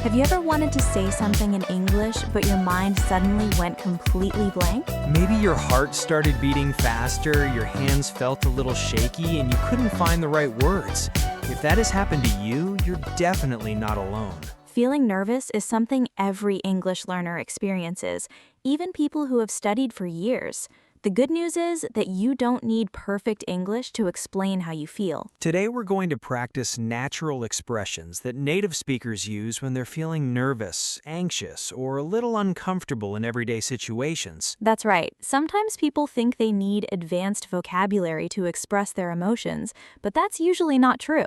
Have you ever wanted to say something in English, but your mind suddenly went completely blank? Maybe your heart started beating faster, your hands felt a little shaky, and you couldn't find the right words. If that has happened to you, you're definitely not alone. Feeling nervous is something every English learner experiences, even people who have studied for years. The good news is that you don't need perfect English to explain how you feel. Today we're going to practice natural expressions that native speakers use when they're feeling nervous, anxious, or a little uncomfortable in everyday situations. That's right. Sometimes people think they need advanced vocabulary to express their emotions, but that's usually not true.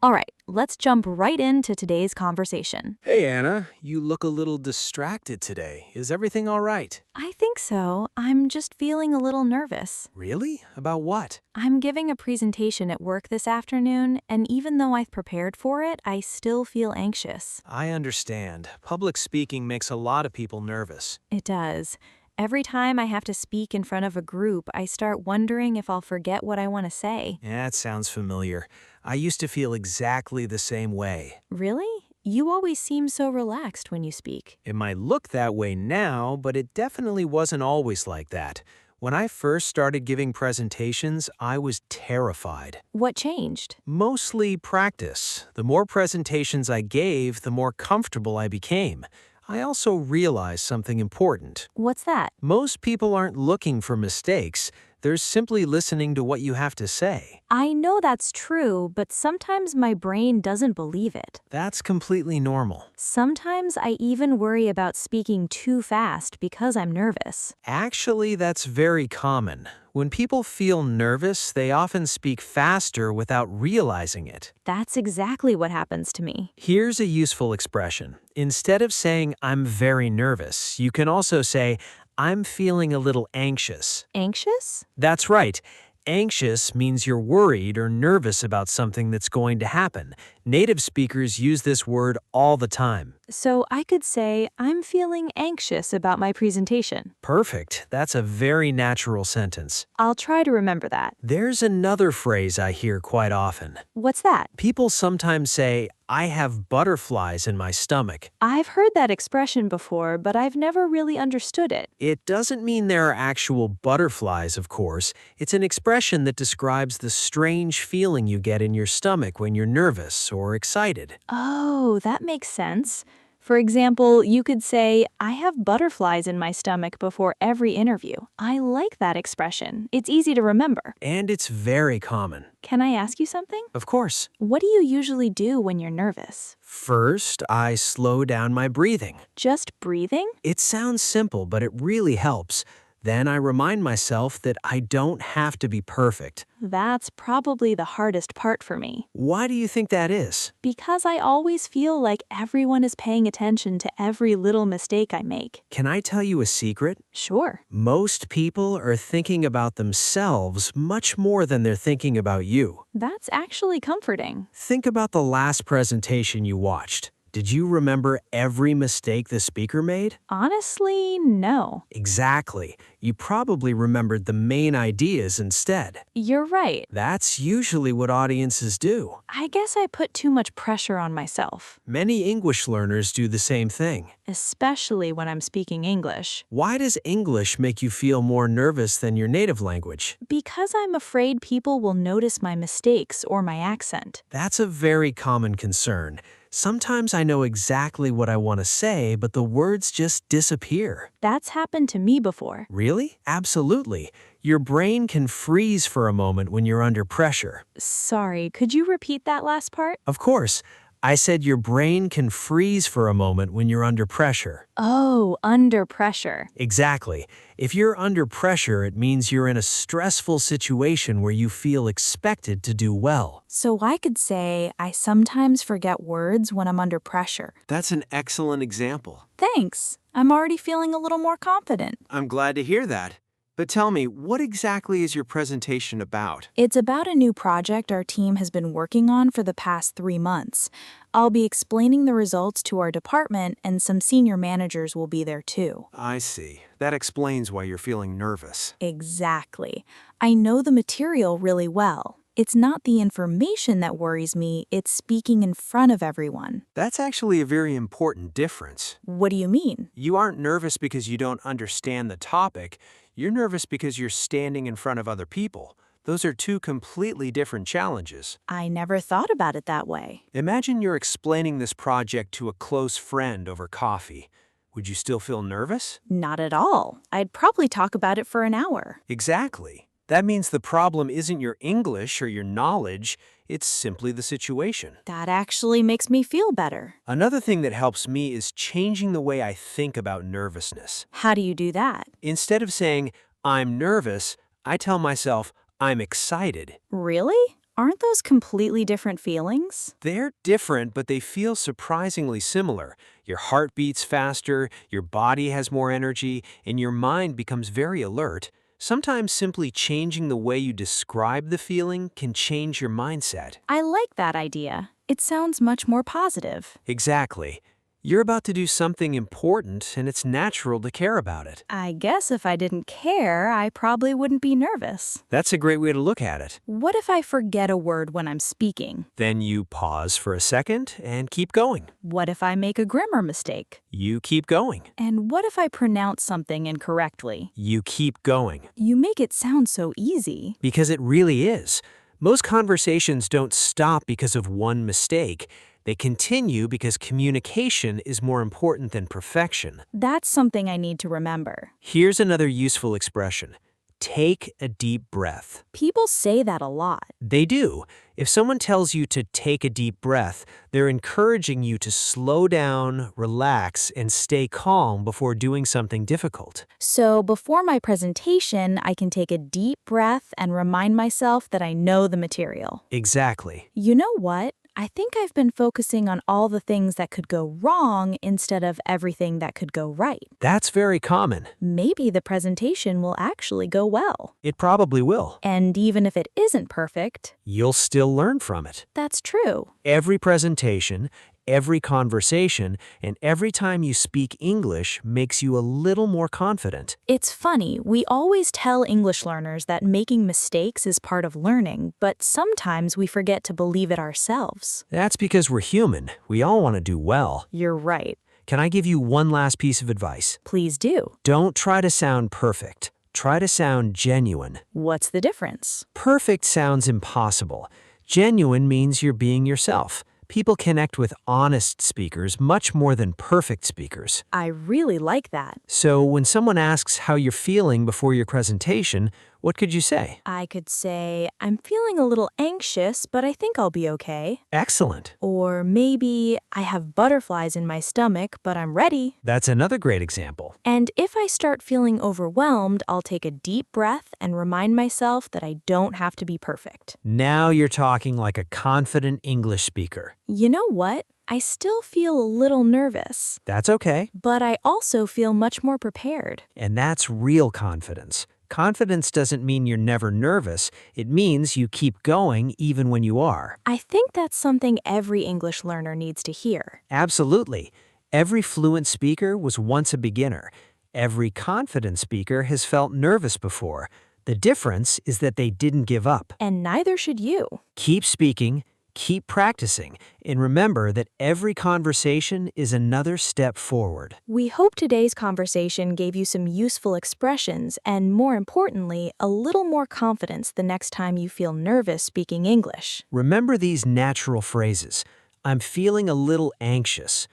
All right, let's jump right into today's conversation. Hey Anna, you look a little distracted today. Is everything all right? I think so. I'm just feeling a little nervous. Really? About what? I'm giving a presentation at work this afternoon, and even though I've prepared for it, I still feel anxious. I understand. Public speaking makes a lot of people nervous. It does. Every time I have to speak in front of a group, I start wondering if I'll forget what I want to say. That sounds familiar. I used to feel exactly the same way. Really? You always seem so relaxed when you speak. It might look that way now, but it definitely wasn't always like that. When I first started giving presentations, I was terrified. What changed? Mostly practice. The more presentations I gave, the more comfortable I became. I also realized something important. What's that? Most people aren't looking for mistakes. They're simply listening to what you have to say. I know that's true, but sometimes my brain doesn't believe it. That's completely normal. Sometimes I even worry about speaking too fast because I'm nervous. Actually, that's very common. When people feel nervous, they often speak faster without realizing it. That's exactly what happens to me. Here's a useful expression. Instead of saying, "I'm very nervous," you can also say, "I'm feeling a little anxious." Anxious? That's right. Anxious means you're worried or nervous about something that's going to happen. Native speakers use this word all the time. So I could say, I'm feeling anxious about my presentation. Perfect. That's a very natural sentence. I'll try to remember that. There's another phrase I hear quite often. What's that? People sometimes say, "I have butterflies in my stomach." I've heard that expression before, but I've never really understood it. It doesn't mean there are actual butterflies, of course. It's an expression that describes the strange feeling you get in your stomach when you're nervous or excited. Oh, that makes sense. For example, you could say, I have butterflies in my stomach before every interview. I like that expression. It's easy to remember. And it's very common. Can I ask you something? Of course. What do you usually do when you're nervous? First, I slow down my breathing. Just breathing? It sounds simple, but it really helps. Then I remind myself that I don't have to be perfect. That's probably the hardest part for me. Why do you think that is? Because I always feel like everyone is paying attention to every little mistake I make. Can I tell you a secret? Sure. Most people are thinking about themselves much more than they're thinking about you. That's actually comforting. Think about the last presentation you watched. Did you remember every mistake the speaker made? Honestly, no. Exactly. You probably remembered the main ideas instead. You're right. That's usually what audiences do. I guess I put too much pressure on myself, Many English learners do the same thing. especially when I'm speaking English. Why does English make you feel more nervous than your native language? Because I'm afraid people will notice my mistakes or my accent. That's a very common concern. Sometimes I know exactly what I want to say, but the words just disappear. That's happened to me before. Really? Absolutely. Your brain can freeze for a moment when you're under pressure. Sorry, could you repeat that last part? Of course. I said your brain can freeze for a moment when you're under pressure. Oh, under pressure. Exactly. If you're under pressure, it means you're in a stressful situation where you feel expected to do well. So I could say, I sometimes forget words when I'm under pressure. That's an excellent example. Thanks. I'm already feeling a little more confident. I'm glad to hear that. But tell me, what exactly is your presentation about? It's about a new project our team has been working on for the past 3 months. I'll be explaining the results to our department, and some senior managers will be there too. I see. That explains why you're feeling nervous. Exactly. I know the material really well. It's not the information that worries me, it's speaking in front of everyone. That's actually a very important difference. What do you mean? You aren't nervous because you don't understand the topic. You're nervous because you're standing in front of other people. Those are two completely different challenges. I never thought about it that way. Imagine you're explaining this project to a close friend over coffee. Would you still feel nervous? Not at all. I'd probably talk about it for an hour. Exactly. That means the problem isn't your English or your knowledge, it's simply the situation. That actually makes me feel better. Another thing that helps me is changing the way I think about nervousness. How do you do that? Instead of saying, I'm nervous, I tell myself, I'm excited. Really? Aren't those completely different feelings? They're different, but they feel surprisingly similar. Your heart beats faster, your body has more energy, and your mind becomes very alert. Sometimes simply changing the way you describe the feeling can change your mindset. I like that idea. It sounds much more positive. Exactly. You're about to do something important, and it's natural to care about it. I guess if I didn't care, I probably wouldn't be nervous. That's a great way to look at it. What if I forget a word when I'm speaking? Then you pause for a second and keep going. What if I make a grammar mistake? You keep going. And what if I pronounce something incorrectly? You keep going. You make it sound so easy. Because it really is. Most conversations don't stop because of one mistake. They continue because communication is more important than perfection. That's something I need to remember. Here's another useful expression. Take a deep breath. People say that a lot. They do. If someone tells you to take a deep breath, they're encouraging you to slow down, relax, and stay calm before doing something difficult. So before my presentation, I can take a deep breath and remind myself that I know the material. Exactly. You know what? I think I've been focusing on all the things that could go wrong instead of everything that could go right. That's very common. Maybe the presentation will actually go well. It probably will. And even if it isn't perfect, You'll still learn from it. that's true. Every presentation, every conversation, and every time you speak English makes you a little more confident. It's funny, we always tell English learners that making mistakes is part of learning, but sometimes we forget to believe it ourselves. That's because we're human. We all want to do well. You're right. Can I give you one last piece of advice? Please do. Don't try to sound perfect. Try to sound genuine. What's the difference? Perfect sounds impossible. Genuine means you're being yourself. People connect with honest speakers much more than perfect speakers. I really like that. So when someone asks how you're feeling before your presentation, what could you say? I could say, I'm feeling a little anxious, but I think I'll be okay. Excellent. Or maybe, I have butterflies in my stomach, but I'm ready. That's another great example. And if I start feeling overwhelmed, I'll take a deep breath and remind myself that I don't have to be perfect. Now you're talking like a confident English speaker. You know what? I still feel a little nervous, That's okay. but I also feel much more prepared. And that's real confidence. Confidence doesn't mean you're never nervous. It means you keep going even when you are. I think that's something every English learner needs to hear. Absolutely. Every fluent speaker was once a beginner. Every confident speaker has felt nervous before. The difference is that they didn't give up. And neither should you. Keep speaking, keep practicing, and remember that every conversation is another step forward. We hope today's conversation gave you some useful expressions and, more importantly, a little more confidence the next time you feel nervous speaking English. Remember these natural phrases. I'm feeling a little anxious.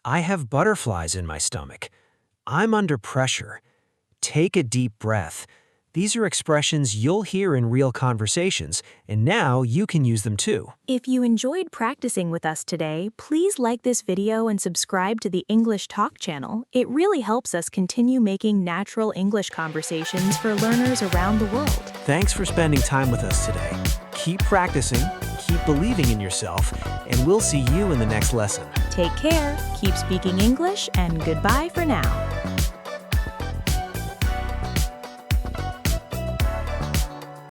I have butterflies in my stomach. I'm under pressure. Take a deep breath. These are expressions you'll hear in real conversations, and now you can use them too. If you enjoyed practicing with us today, please like this video and subscribe to the English Talk channel. It really helps us continue making natural English conversations for learners around the world. Thanks for spending time with us today. Keep practicing, keep believing in yourself, and we'll see you in the next lesson. Take care, keep speaking English, and goodbye for now.